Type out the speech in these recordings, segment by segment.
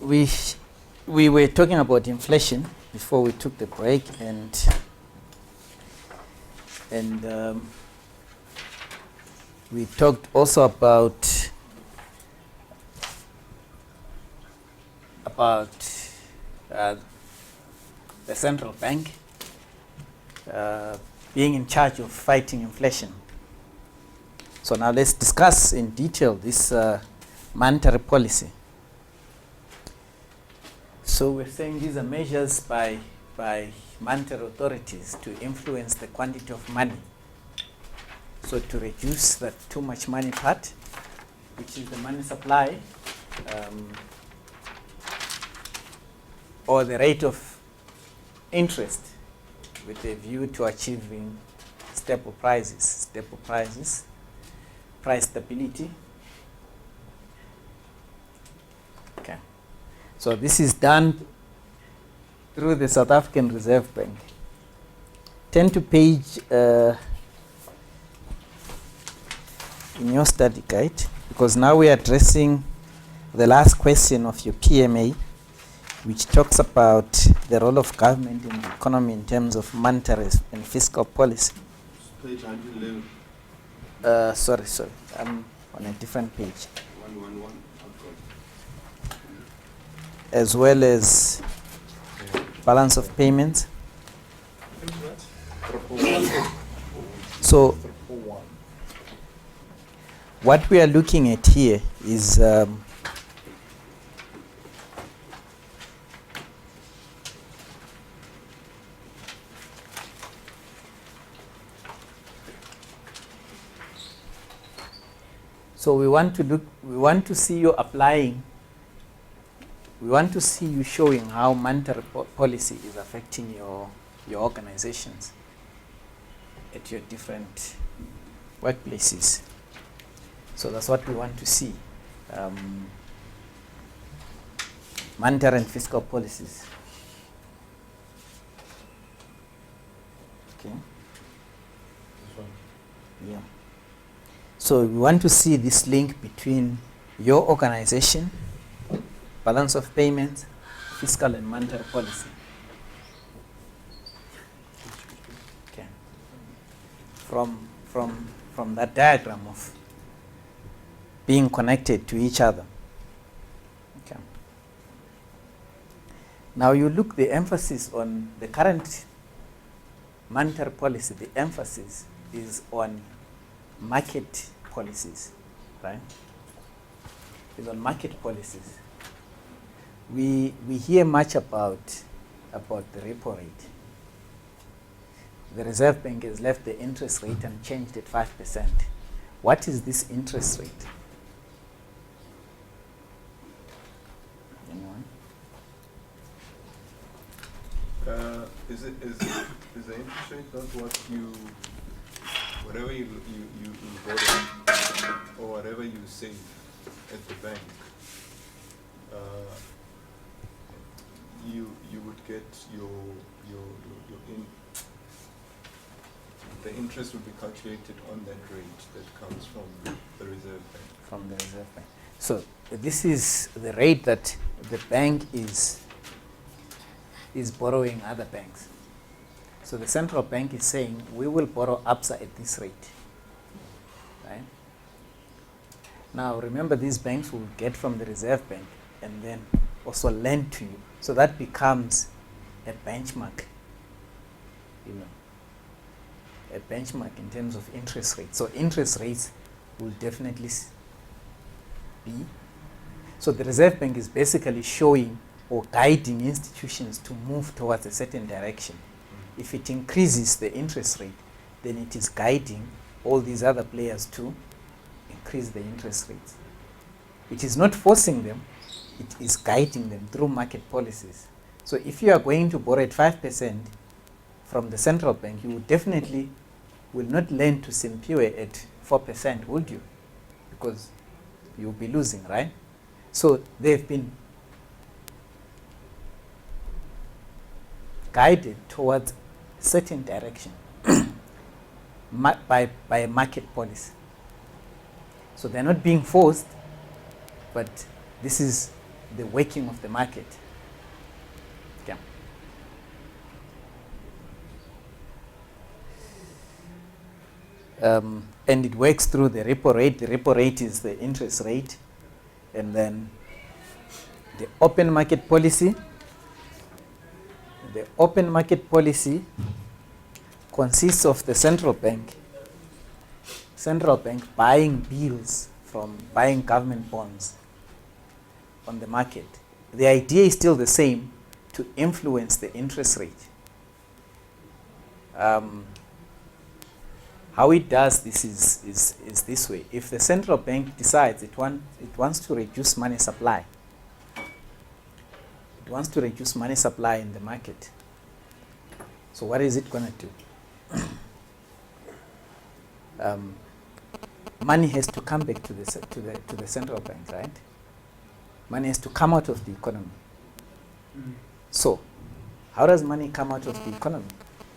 we were talking about inflation before we took the break, and we talked also about the central bank being in charge of fighting inflation. So now let's discuss in detail this monetary policy. So we're saying these are measures by monetary authorities to influence the quantity of money. So to reduce that too much money part, which is the money supply, or the rate of interest with a view to achieving stable prices, price stability. Okay. So this is done through the South African Reserve Bank. Turn to page in your study guide, because now we are addressing the last question of your PMA, which talks about the role of government in the economy in terms of monetary and fiscal policy. Page 111. Sorry, I'm on a different page. 111. As well as balance of payments. So what we are looking at here is so we want to see you applying, we want to see you showing how monetary policy is affecting your organizations at your different workplaces. So that's what we want to see. Monetary and fiscal policies. Okay. Yeah. So we want to see this link between your organization, balance of payments, fiscal and monetary policy. Okay. From that diagram of being connected to each other. Okay. Now you look the emphasis on the current monetary policy, the emphasis is on market policies, right? Is on market policies. We hear much about the repo rate. The Reserve Bank has left the interest rate unchanged at 5%. What is this interest rate? Anyone? Is the interest rate not whatever you borrow or whatever you save at the bank, you would get the interest would be calculated on that rate that comes from the Reserve Bank. From the Reserve Bank. So this is the rate that the bank is borrowing other banks. So the central bank is saying we will borrow ABSA at this rate, right? Now remember, these banks will get from the Reserve Bank and then also lend to you. So that becomes a benchmark, a benchmark in terms of interest rates. So interest rates will definitely be. So the Reserve Bank is basically showing or guiding institutions to move towards a certain direction. If it increases the interest rate, then it is guiding all these other players to increase the interest rates. It is not forcing them, it is guiding them through market policies. So if you are going to borrow at 5% from the central bank, you definitely will not lend to Simpiwe at 4%, would you? Because you'll be losing, right? So they've been guided towards certain direction by a market policy. So they're not being forced, but this is the working of the market. Okay. And it works through the repo rate. The repo rate is the interest rate. And then the open market policy. The open market policy consists of the central bank buying bills from buying government bonds on the market. The idea is still the same, to influence the interest rate. How it does this is this way. If the central bank decides it wants to reduce money supply, it wants to reduce money supply in the market, so what is it going to do? Money has to come back to the central bank, right? Money has to come out of the economy. So, how does money come out of the economy?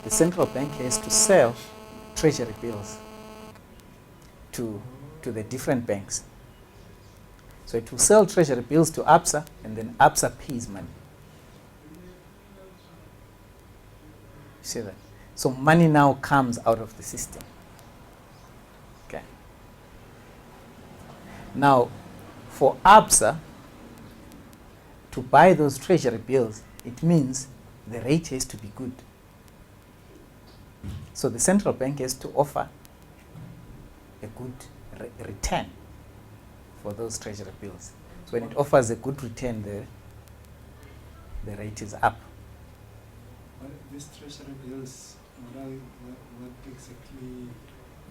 The central bank has to sell treasury bills to the different banks. So it will sell treasury bills to ABSA, and then ABSA pays money. You see that? So money now comes out of the system. Okay. Now, for ABSA to buy those treasury bills, it means the rate has to be good. So the central bank has to offer a good return for those treasury bills. So when it offers a good return, the rate is up. What these treasury bills, what exactly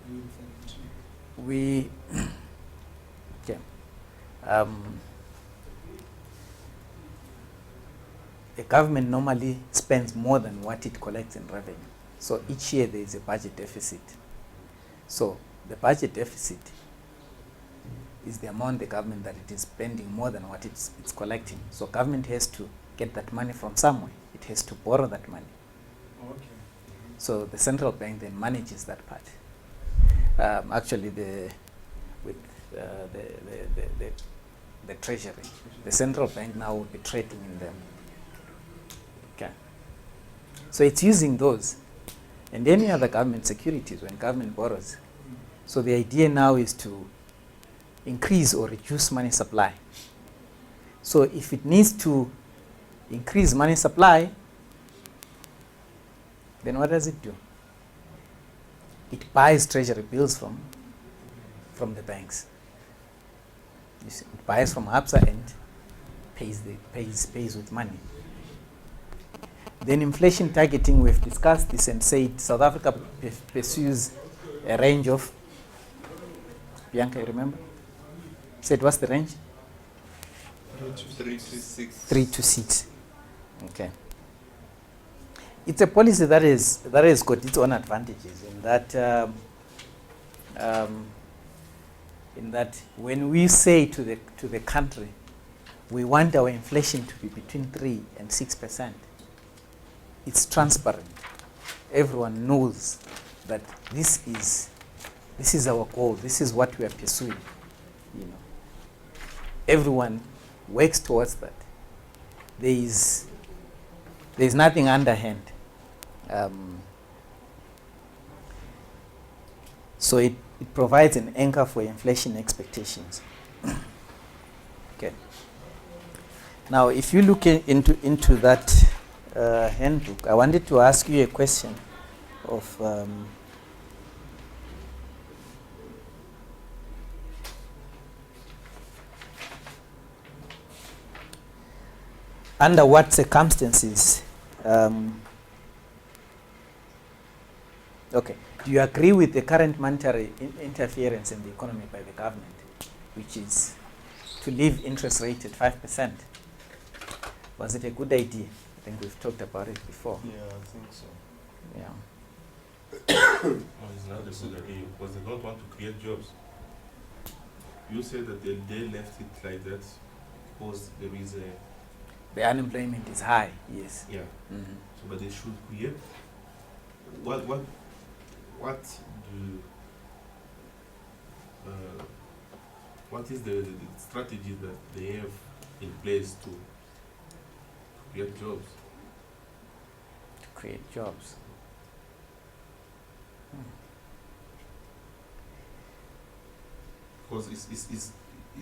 are you referring to? Okay. The government normally spends more than what it collects in revenue. So each year there is a budget deficit. So the budget deficit is the amount the government that it is spending more than what it's collecting. So government has to get that money from somewhere. It has to borrow that money. Okay. So the central bank then manages that part. Actually, the treasury, the central bank now will be trading in them. Okay. So it's using those and any other government securities when government borrows. So the idea now is to increase or reduce money supply. So if it needs to increase money supply, then what does it do? It buys treasury bills from the banks. You see, it buys from ABSA and pays with money. Then inflation targeting, we've discussed this and said South Africa pursues a range of, Bianca, you remember? Said what's the range? 3 to 6. 3 to 6. Okay. It's a policy that has got its own advantages in that when we say to the country, we want our inflation to be between 3 and 6%, it's transparent. Everyone knows that this is our goal. This is what we are pursuing. You know, everyone works towards that. There is nothing underhand. So it provides an anchor for inflation expectations. Okay. Now, if you look into that handbook, I wanted to ask you a question of under what circumstances, okay, do you agree with the current monetary interference in the economy by the government, which is to leave interest rate at 5%? Was it a good idea? I think we've talked about it before. Yeah, I think so. Yeah. No, it's not a good idea because they don't want to create jobs. You said that they left it like that because there is a... The unemployment is high, yes. Yeah. Mm-hmm. So, but they should create... What do... what is the strategy that they have in place to create jobs. To create jobs. Because it's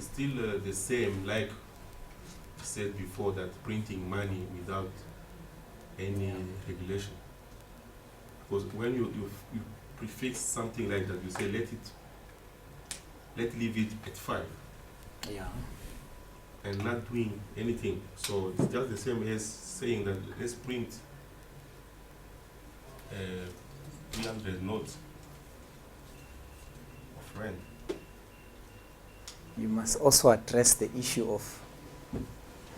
still the same, like I said before, that printing money without any regulation. Because when you prefix something like that, you say let's leave it at 5 Yeah. and not doing anything. So it's just the same as saying that let's print 300 notes of rent. You must also address the issue of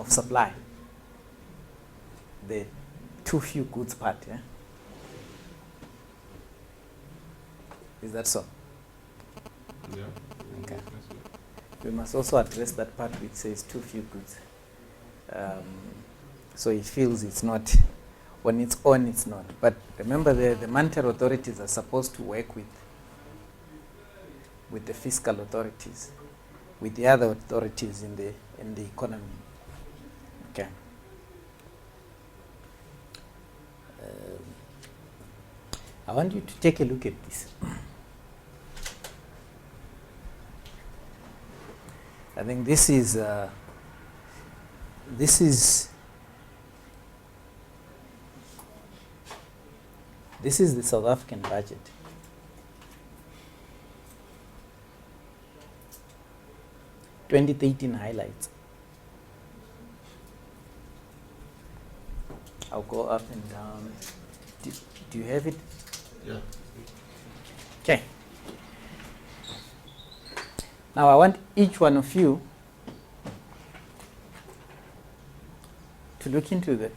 supply. The too few goods part, yeah? Is that so? Yeah. Okay. We must also address that part which says too few goods. So he feels it's not, on its own it's not. But remember the monetary authorities are supposed to work with the fiscal authorities, with the other authorities in the economy. Okay. I want you to take a look at this. I think this is the South African budget. (2013) highlights. I'll go up and down. Do you have it? Yeah. Okay. Now I want each one of you to look into that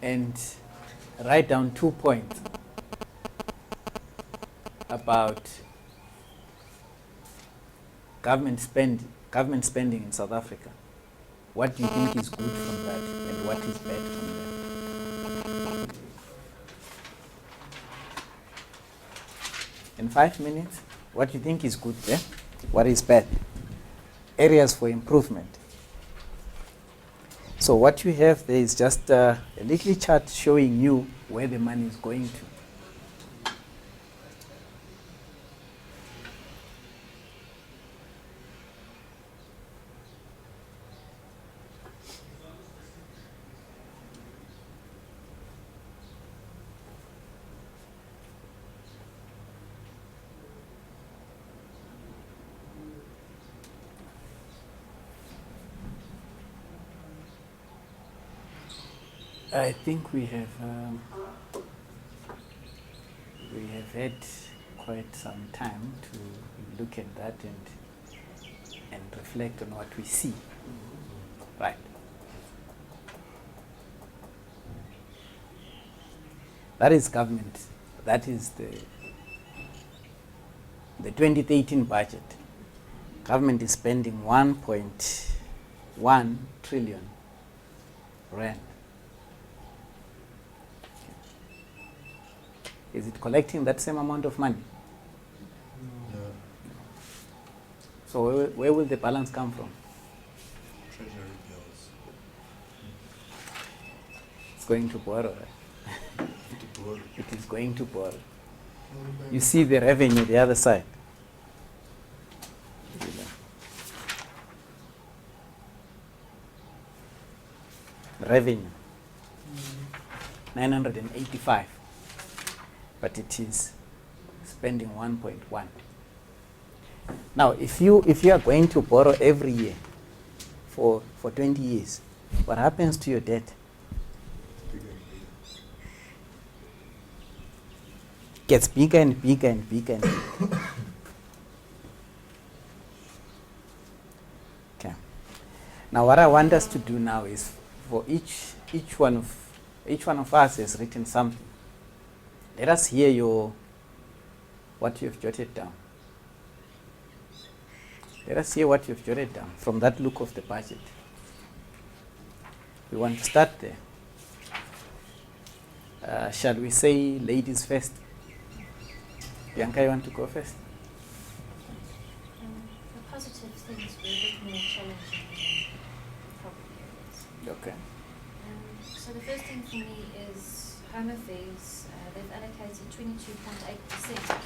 and write down 2 points about government spending in South Africa. What do you think is good from that and what is bad from that? In 5 minutes, what do you think is good there? What is bad? Areas for improvement. So what you have there is just a little chart showing you where the money is going to. I think we have had quite some time to look at that and reflect on what we see. Right. That is government. That is the 2013 budget. Government is spending 1.1 trillion rand. Is it collecting that same amount of money? Yeah. So where will the balance come from? Treasury bills. It's going to borrow, right? To borrow. It is going to borrow. You see the revenue the other side. Revenue 985, but it is spending 1.1. Now, if you are going to borrow every year for 20 years, what happens to your debt? Gets bigger and bigger and bigger and bigger. Okay. Now, what I want us to do now is for each one of us has written something. Let us hear what you have jotted down. Let us hear what you have jotted down from that look of the budget. We want to start there. Shall we say ladies first? Bianca, you want to go first? The positive things were a bit more challenging than the problem areas. Okay. So the first thing for me is Home Affairs. They've allocated 22.8%.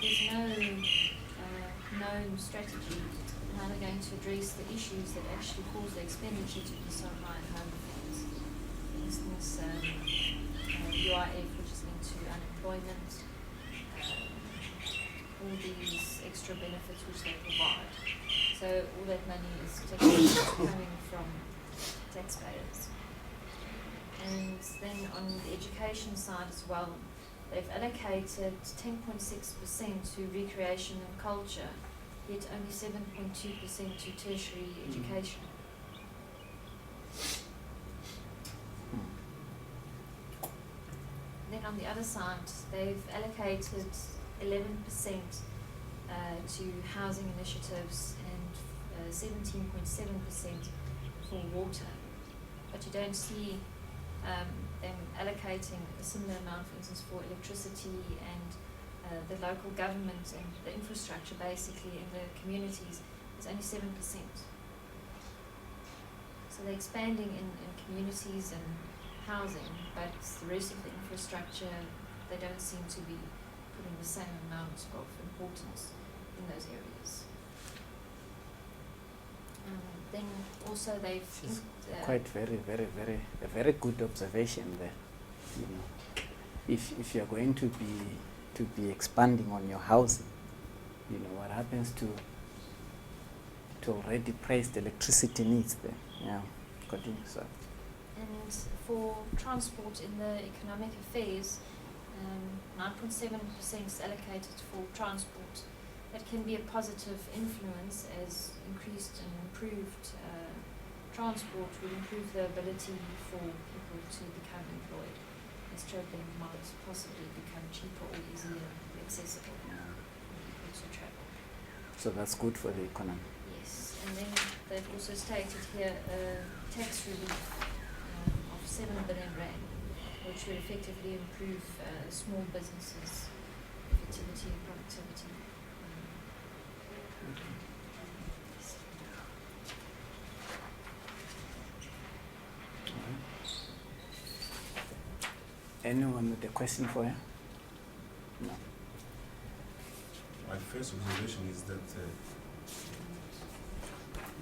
There's no known strategy on how they're going to address the issues that actually cause the expenditure to be so high in Home Affairs. For instance, UIF, which is linked to unemployment, all these extra benefits which they provide. So all that money is technically coming from taxpayers. And then on the education side as well, they've allocated 10.6% to recreation and culture, yet only 7.2% to tertiary education. Then on the other side, they've allocated 11% to housing initiatives and 17.7% for water. But you don't see them allocating a similar amount, for instance, for electricity and the local government and the infrastructure basically in the communities is only 7%. So they're expanding in communities and housing, but the rest of the infrastructure, they don't seem to be putting the same amount of importance in those areas. Then also they've Quite a very good observation there. You know, if you're going to be expanding on your housing, you know what happens to already priced electricity needs there. Yeah, continue, sir. And for transport in the economic affairs, 9.7% is allocated for transport. That can be a positive influence as increased and improved transport will improve the ability for people to become employed, as travelling might possibly become cheaper or easier accessible for people to travel. So that's good for the economy. Yes, and then they've also stated here tax relief of 7 billion rand, which will effectively improve small businesses' effectivity and productivity. Anyone with a question for you? No. My first observation is that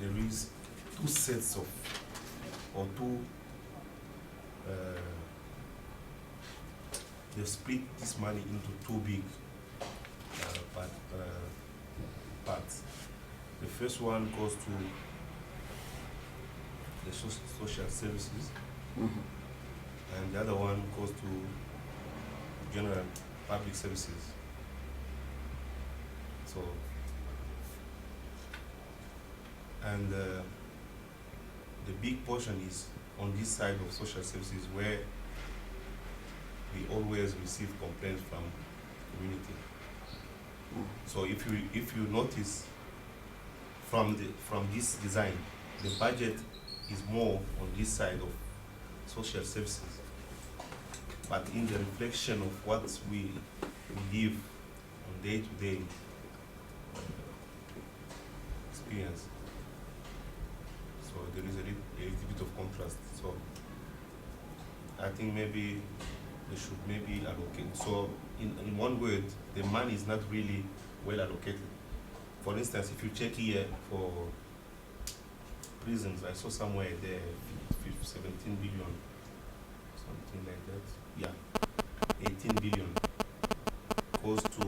there is two sets of, or two, they split this money into two big parts. The first one goes to the social services, and the other one goes to general public services. So, and the big portion is on this side of social services, where we always receive complaints from community. So if you notice from this design, the budget is more on this side of social services, but in the reflection of what we live on day-to-day experience, so there is a little bit of contrast. So I think maybe they should maybe allocate. So in one word, the money is not really well allocated. For instance, if you check here for prisons, I saw somewhere there 17 billion, something like that. Yeah, 18 billion goes to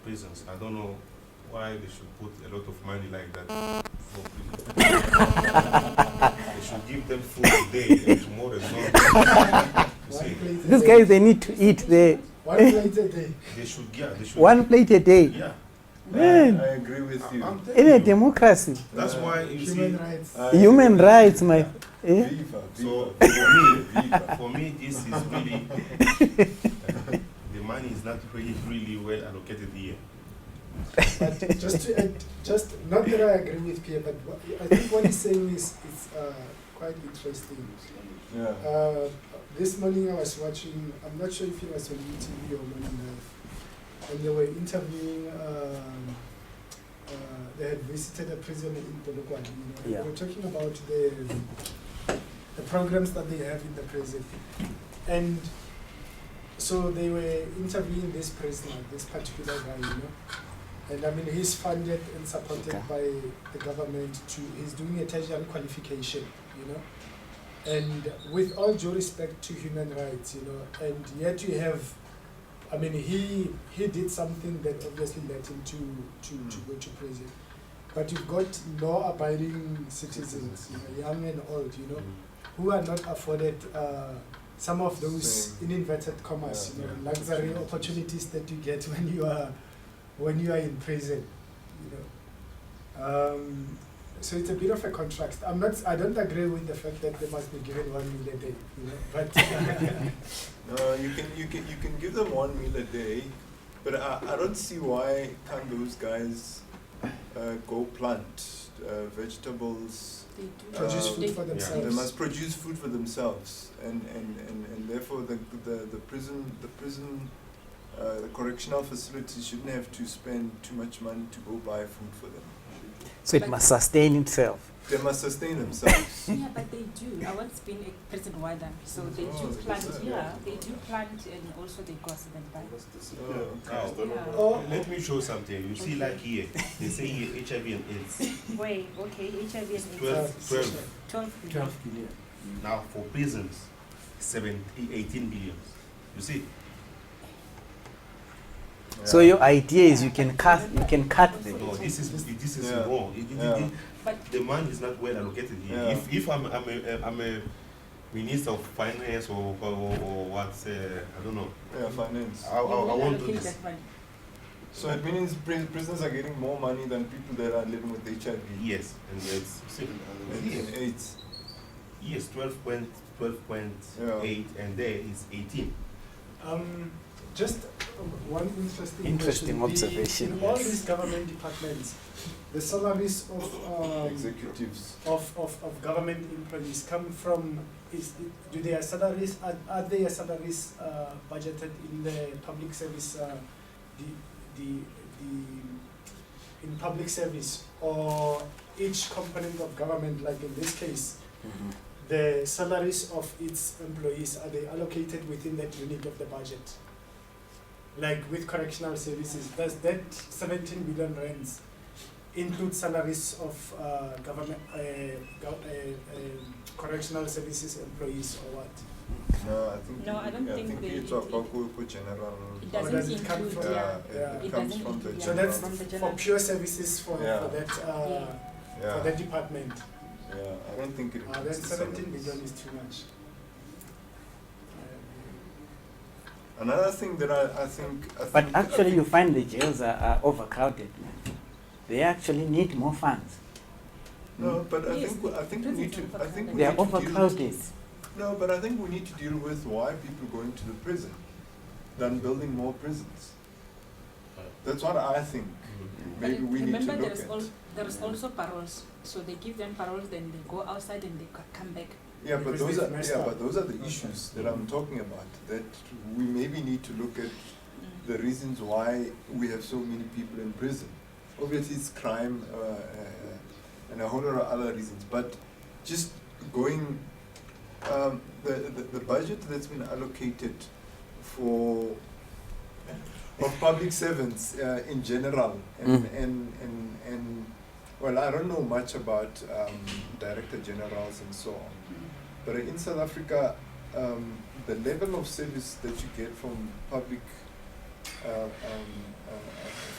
prisons. I don't know why they should put a lot of money like that for prisons. They should give them food today and tomorrow is not. These guys, they need to eat. One plate a day. They should, yeah, they should. One plate a day. Yeah. Man, I agree with you. in a democracy, That's why you Human see. rights. human rights, my. Eh? Viva, So viva. for me, this is really the money is not really well allocated here. But just to add, not that I agree with Pierre, but I think what he's saying is quite interesting. Yeah. This morning I was watching, I'm not sure if it was on YouTube or Morning Live, and they were interviewing. They had visited a prison in Polokwane. You know, Yeah. They were talking about the programs that they have in the prison, and so they were interviewing this prisoner, this particular guy, you know. And I mean, he's funded and supported Okay. by the government he's doing a tertiary qualification, you know. And with all due respect to human rights, you know, and yet you have, I mean, he did something that obviously led him to go to prison. But you've got law-abiding citizens, you know, young and old, you know, who are not afforded some of those, Same. in inverted commas, Yeah, you know, yeah. luxury opportunities that you get when you are in prison, you know. So it's a bit of a contrast. I don't agree with the fact that they must be given 1 meal a day, you know. But No, you can give them 1 meal a day, but I don't see why can't those guys go plant vegetables. They do. produce Uh, food for they- themselves. They must produce food for themselves, and therefore the correctional facilities shouldn't have to spend too much money to go buy food for them. So it must sustain itself. They must sustain themselves. Yeah, but they do. I once been a prison warden, so they Oh, do they plant. do. Yeah, they do plant, and also they go outside and buy. Oh, okay. Yeah. Oh. Let me show something. You see, like here, they say here HIV and AIDS. Wait, okay, HIV and AIDS. 12. 12 billion. Now for prisons, 18 billion. You see, So your idea is you can cut the no, this is Yeah. wrong. Yeah. But The money is not well allocated here. Yeah. If I'm a minister of finance or what, I don't know. Yeah, finance. I won't do allocate this. that money. So it means prisoners are getting more money than people that are living with HIV. Yes, and it's And AIDS. yes, 12.8, and there is 18. Just one Interesting question. observation, In all yes. these government departments, the salaries of Executives. of government employees come from do their salaries are their salaries budgeted in the public service in public service, or each component of government, like in this case, the salaries of its employees, are they allocated within that unit of the budget? Like with correctional services, does that 17 billion rands include salaries of government correctional services employees or what? No, I think. No, I don't think they- it's about general. It Or doesn't does it come include, from- yeah. Yeah. It comes doesn't from the include, So yeah, that's from the for general. pure services for Yeah. that Yeah. for that department. Yeah, I don't think it. Then includes the 17 salaries. billion is too much. Another thing that I think. But actually, you find the jails are overcrowded. Man. They actually need more funds. No, but I Yes, think we need to. I think we They are need to deal. overcrowded. No, but I think we need to deal with why people go into the prison, than building more prisons. That's what I think. But Maybe we need to remember, look at. there's also paroles. So they give them paroles, then they go outside and they come back. Yeah, but Because those they've are messed up. but those are the issues that I'm talking about. That we maybe need to look at the reasons why we have so many people in prison. Obviously, it's crime and a whole lot of other reasons. But just going, the budget that's been allocated for of public servants in general, and well, I don't know much about director generals and so on. But in South Africa, the level of service that you get from public,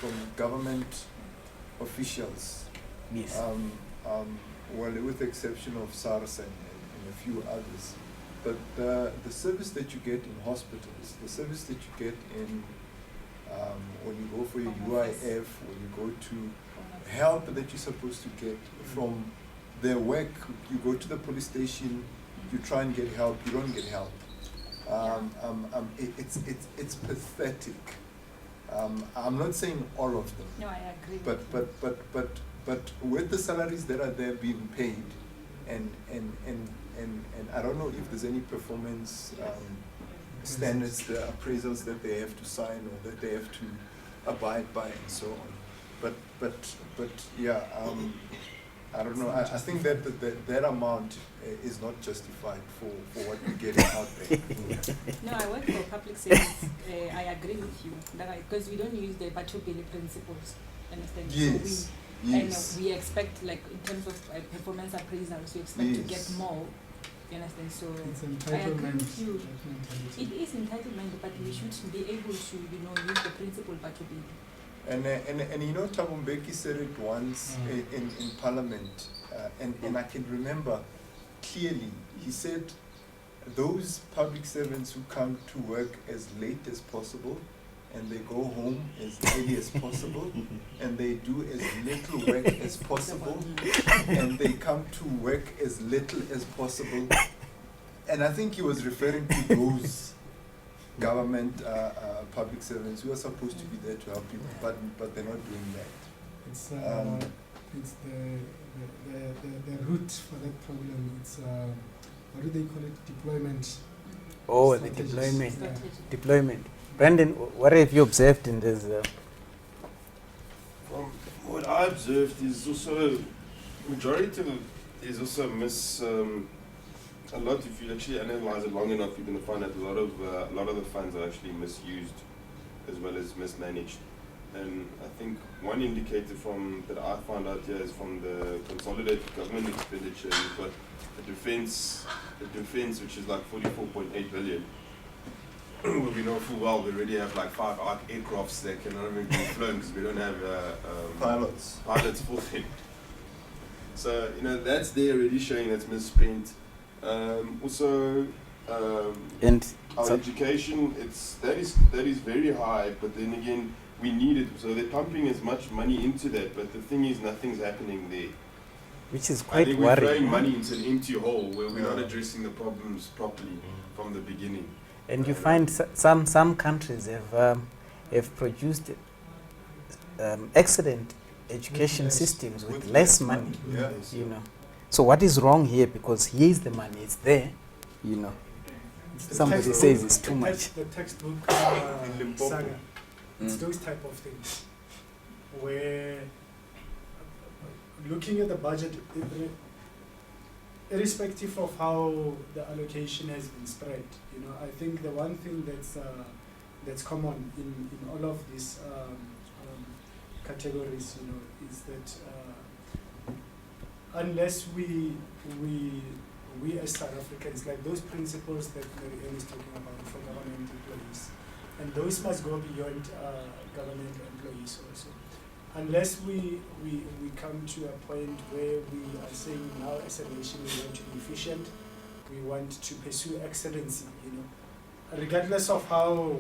from government officials, Yes. well, with the exception of SARS and a few others, but the service that you get in hospitals, the service that you get in when you go for your UIF, when you go to help that you're supposed to get from their work, you go to the police station, you try and get help, you don't get help. It's pathetic. I'm not saying all of them, No, I agree. but with the salaries that are there being paid, and I don't know if there's any performance standards, the appraisals that they have to sign or that they have to abide by and so on. But yeah, I don't know. I think that amount is not justified for what we're getting out there. No, I work for public service. I agree with you. Because we don't use the Batubili principles. Understand? Yes. So Yes. and we expect, like, in terms of performance appraisals, we expect to get Yes. more. You understand? So It's I agree entitlement. with you. That mentality. It is entitlement, but we should be able to, use the principle Batubili. And you know, Thabo Mbeki said it once in Parliament, and I can remember clearly. He said, those public servants who come to work as late as possible, and they go home as early as possible, and they do as little work as possible, and they come to work as little as possible. And I think he was referring to those government public servants who are supposed to be there to help people, but they're not doing that. It's Um, the root for that problem. It's what do they call it? Deployment. Oh, the strategies. deployment. Yeah. Deployment. Brandon, what have you observed in this? From what I observed is also majority of it is also a lot. If you actually analyze it long enough, you're going to find that a lot of the funds are actually misused as well as mismanaged. And I think one indicator that I found out here is from the consolidated government expenditure. You've got the defense, which is like 44.8 billion. Well, we know full well we already have like 5 aircrafts that cannot even be flown because we don't have Pilots. for them. So that's there already showing that's misspent. Also, And our so- education, that is very high, but then again we need it. So they're pumping as much money into that, but the thing is nothing's happening there. which is I quite think we're throwing worrying. money into an empty hole where we're not Yeah. addressing the problems properly from the beginning. And you find some countries have produced excellent education less. systems with With less less money. money, yes. So what is wrong here? Because here's the money, it's there. It's the Somebody textbook- says it's too the much. text- The textbook In Limpopo. saga. It's those type of things where looking at the budget, irrespective of how the allocation has been spread, I think the one thing that's common in all of these categories, is that unless we as South Africans, like those principles that Mary Ann is talking about for government employees, and those must go beyond government employees also. Unless we come to a point where we are saying now as a nation we want to be efficient, we want to pursue excellency, regardless of how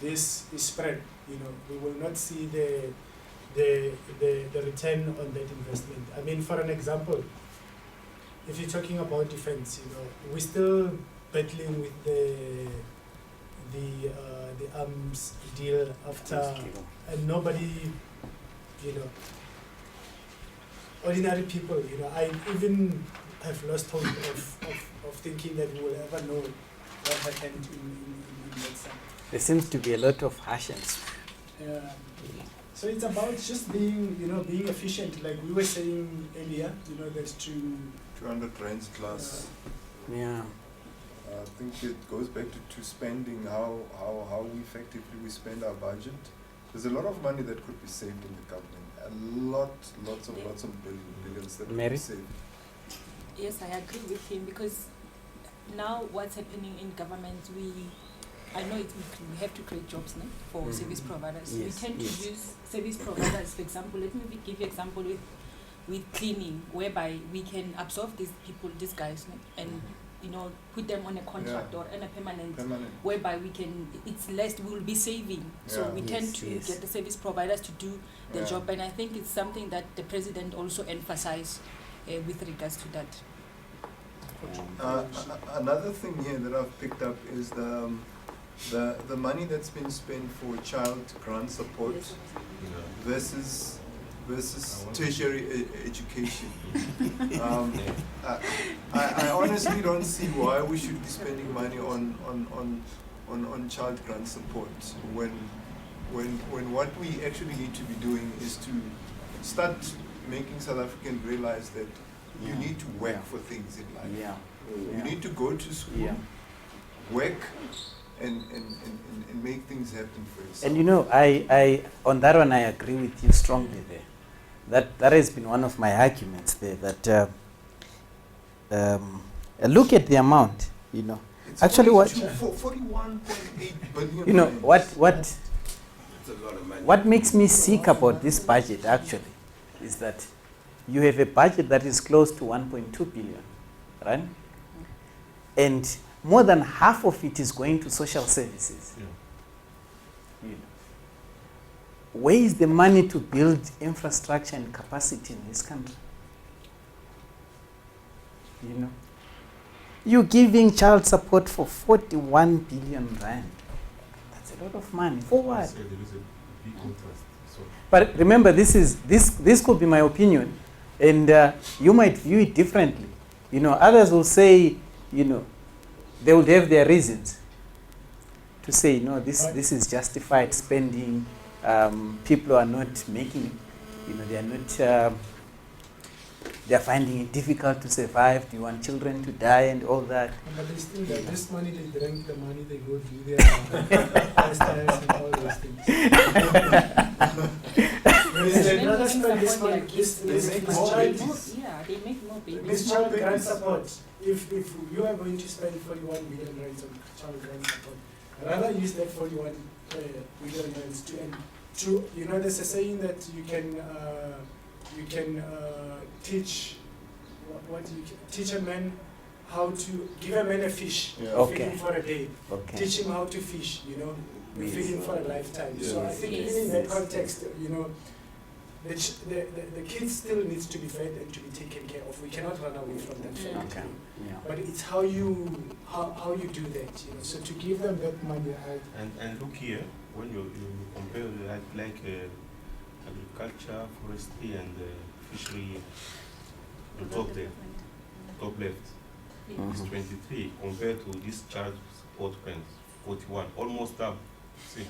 this is spread, we will not see the return on that investment. I mean, for an example, if you're talking about defense, we're still battling with the arms deal after, and nobody, ordinary people, I even have lost hope of thinking that we will ever know what happened in that side. There seems to be a lot of harshness. So it's about just being, being efficient, like we were saying earlier, that's to 200 rands plus. Yeah. I think it goes back to spending, how effectively we spend our budget. There's a lot of money that could be saved in the government. Lots of billions that could Mary? be saved. Yes, I agree with him, because now what's happening in government, I know we have to create jobs for service providers. Yes, We tend yes. to use service providers, for example. Let me give you example with cleaning, whereby we can absorb these guys, and put them on a contract Yeah. or on a permanent, Permanent. whereby it's less, we will be saving. So Yeah. we Yes, tend to yes. get the service providers to do the Yeah. job, and I think it's something that the president also emphasized with regards to that. Another thing here that I've picked up is the money that's been spent for child grant support versus tertiary education. I honestly don't see why we should be spending money on child grant support when when what we actually need to be doing is to start making South Africans realize that you Yeah. need to work Yeah. for things in life. Yeah. You Yeah. need to go to school, Yeah. work, and make things happen for yourself. And you know, I on that one I agree with you strongly there. That has been one of my arguments there. That look at the amount. You know, It's actually what- 41.8 billion. you know rand. what It's a lot of money. what makes me sick about this budget actually is that you have a budget that is close to 1.2 billion, right? And more than half of it is going to social services. Yeah. You know. Where is the money to build infrastructure and capacity in this country? You know, you're giving child support for 41 billion rand. That's a lot of money. For I what? say there is a big contrast. So But remember, this could be my opinion, and you might view it differently. You know, others will say, you know, they would have their reasons to say, no, this is justified spending. People are not making, you know, they are not. They are finding it difficult to survive. Do you want children to die and all that? But they still get this money, they drink the money, they go do their lifestyles and all those things. Whereas they'd rather spend this money, this make this more child, babies. Yeah, they make more babies. this child grant support. If you are going to spend 41 million rands on child grant support, rather use that 41 million rands to you know, there's a saying that you can teach teach a man how to give a man a fish, Yeah. Okay. feed him for a day, Okay. teach him how to fish, you know, Yes. feed him for a lifetime. So I Yes. think Yes. even in that Yes. context, you know, the kids still needs to be fed and to be taken care of. We cannot run away from that fact. Okay. Yeah. But it's how you do that, you know. So to give them that money, and look here, when you compare like agriculture, forestry, and fishery, the top there, top left, is Mhm. 23 compared to this child support grant, 41, almost up. See,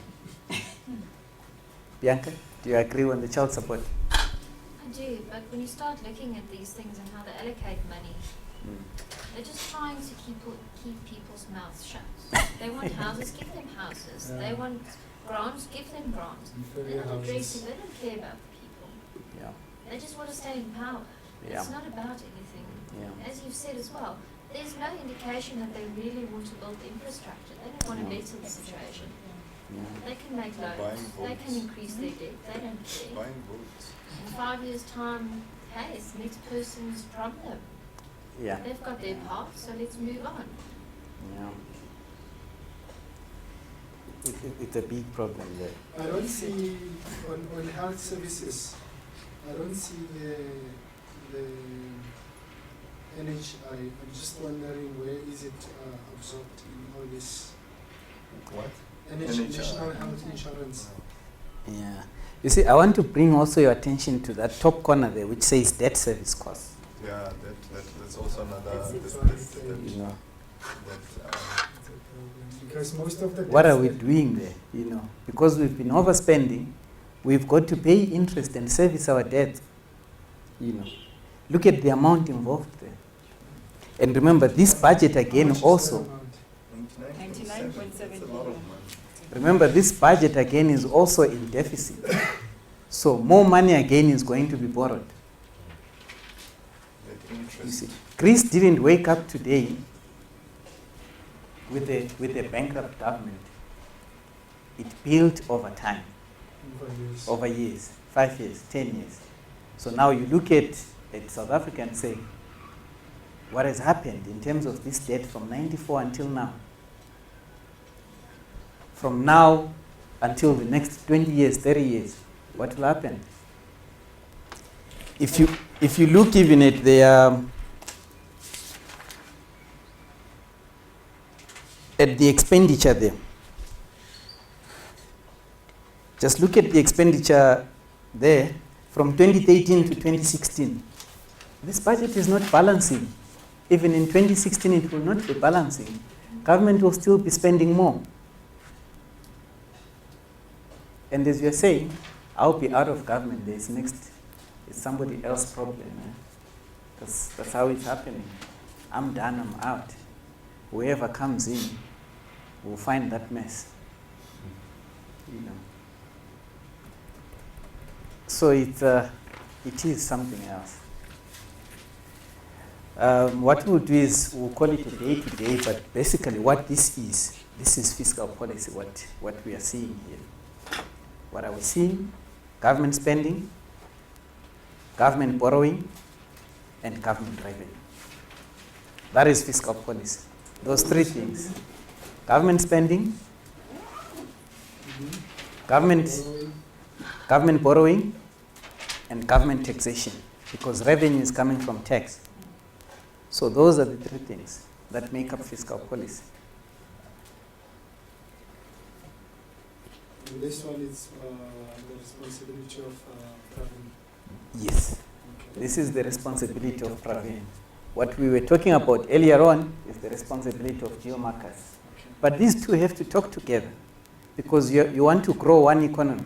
Bianca, do you agree on the child support? I do, but when you start looking at these things and how they allocate money, they're just trying to keep people's mouths shut. They want houses, give them houses. Yeah. They want grants, give them grants. They're not addressing, they don't care about the people. Yeah. They just want to stay in power. Yeah. It's not about anything. Yeah. As you've said as well, there's no indication that they really want to build the infrastructure. They don't want to No. better the situation. Yeah. They can make loans, Buying they can votes. increase their debt, they don't care. Buying votes. In 5 years' time, hey, it's the next person's problem. Yeah. They've got their part, so let's move on. Yeah. It's a big problem there. I don't see on health services. I don't see the NHI. I'm just wondering where is it absorbed in all this What? NHI, National Health Insurance. Yeah. You see, I want to bring also your attention to that top corner there, which says debt service costs. Yeah, that's also another. You know, Because most of the what are we debts that- doing there? You know, because we've been overspending, we've got to pay interest and service our debt. You know, look at the amount involved there. And remember, this budget How again much is also. that amount? 99.7 That's a lot of money. Remember, this budget again is also in deficit. So more money again is going to be borrowed. That You interest. see, Greece didn't wake up today with a bankrupt government. It built over time, over years, 5 years, 10 years. So now you look at South Africa and say, what has happened in terms of this debt from 94 until now? From now until the next 20 years, 30 years, what will happen? If you look even at the expenditure there, just look at the expenditure there from 2013 to 2016. This budget is not balancing. Even in 2016, it will not be balancing. Government will still be spending more. And as you're saying, I'll be out of government. There's next, it's somebody else's problem. That's how it's happening. I'm done, I'm out. Whoever comes in will find that mess. You know. So it is something else. What we'll do is we'll call it a day-to-day, but basically what this is fiscal policy, what we are seeing here. What are we seeing? Government spending, government borrowing, and government revenue. That is fiscal policy. Those three things. Government spending, government borrowing, and government taxation, because revenue is coming from tax. So those are the three things that make up fiscal policy. And this one is the responsibility of Praveen. Yes, Okay. this is the responsibility of Praveen. What we were talking about earlier on is the responsibility of geomarkers. Okay. But these two have to talk together, because you want to grow one economy,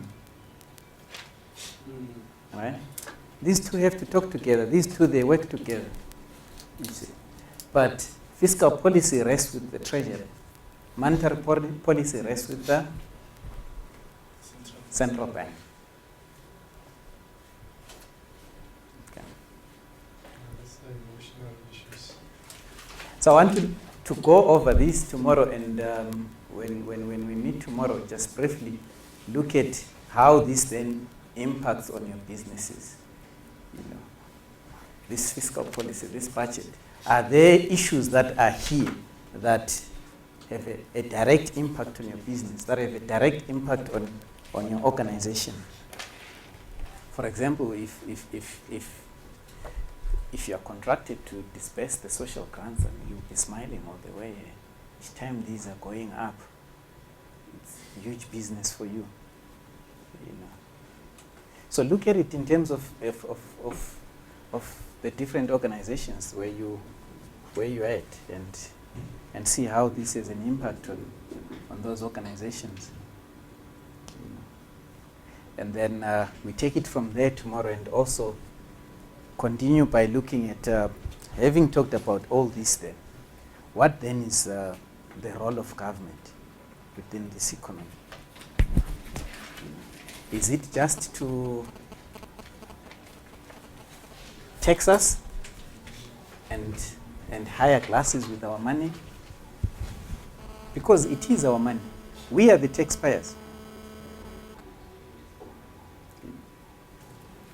right? These two have to talk together. These two, they work together. You see. But fiscal policy rests with the treasury. Monetary policy rests with the central bank. Okay. That's the emotional issues. So I want to go over this tomorrow, and when we meet tomorrow, just briefly look at how this then impacts on your businesses. You know, this fiscal policy, this budget. Are there issues that are here that have a direct impact on your business, that have a direct impact on your organization? For example, if you are contracted to disperse the social grants, and you'll be smiling all the way. Each time these are going up, it's huge business for you. You know. So look at it in terms of the different organizations where you're at, and see how this has an impact on those organizations. You know. And then we take it from there tomorrow, and also continue by looking at, having talked about all this then, what then is the role of government within this economy? Is it just to tax us and hire classes with our money? Because it is our money. We are the taxpayers.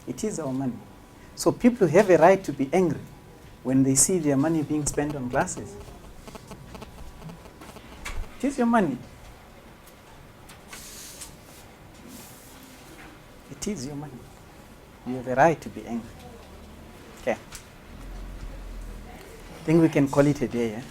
It is our money. So people have a right to be angry when they see their money being spent on classes. It is your money. It is your money. You have a right to be angry. Okay. I think we can call it a day, eh?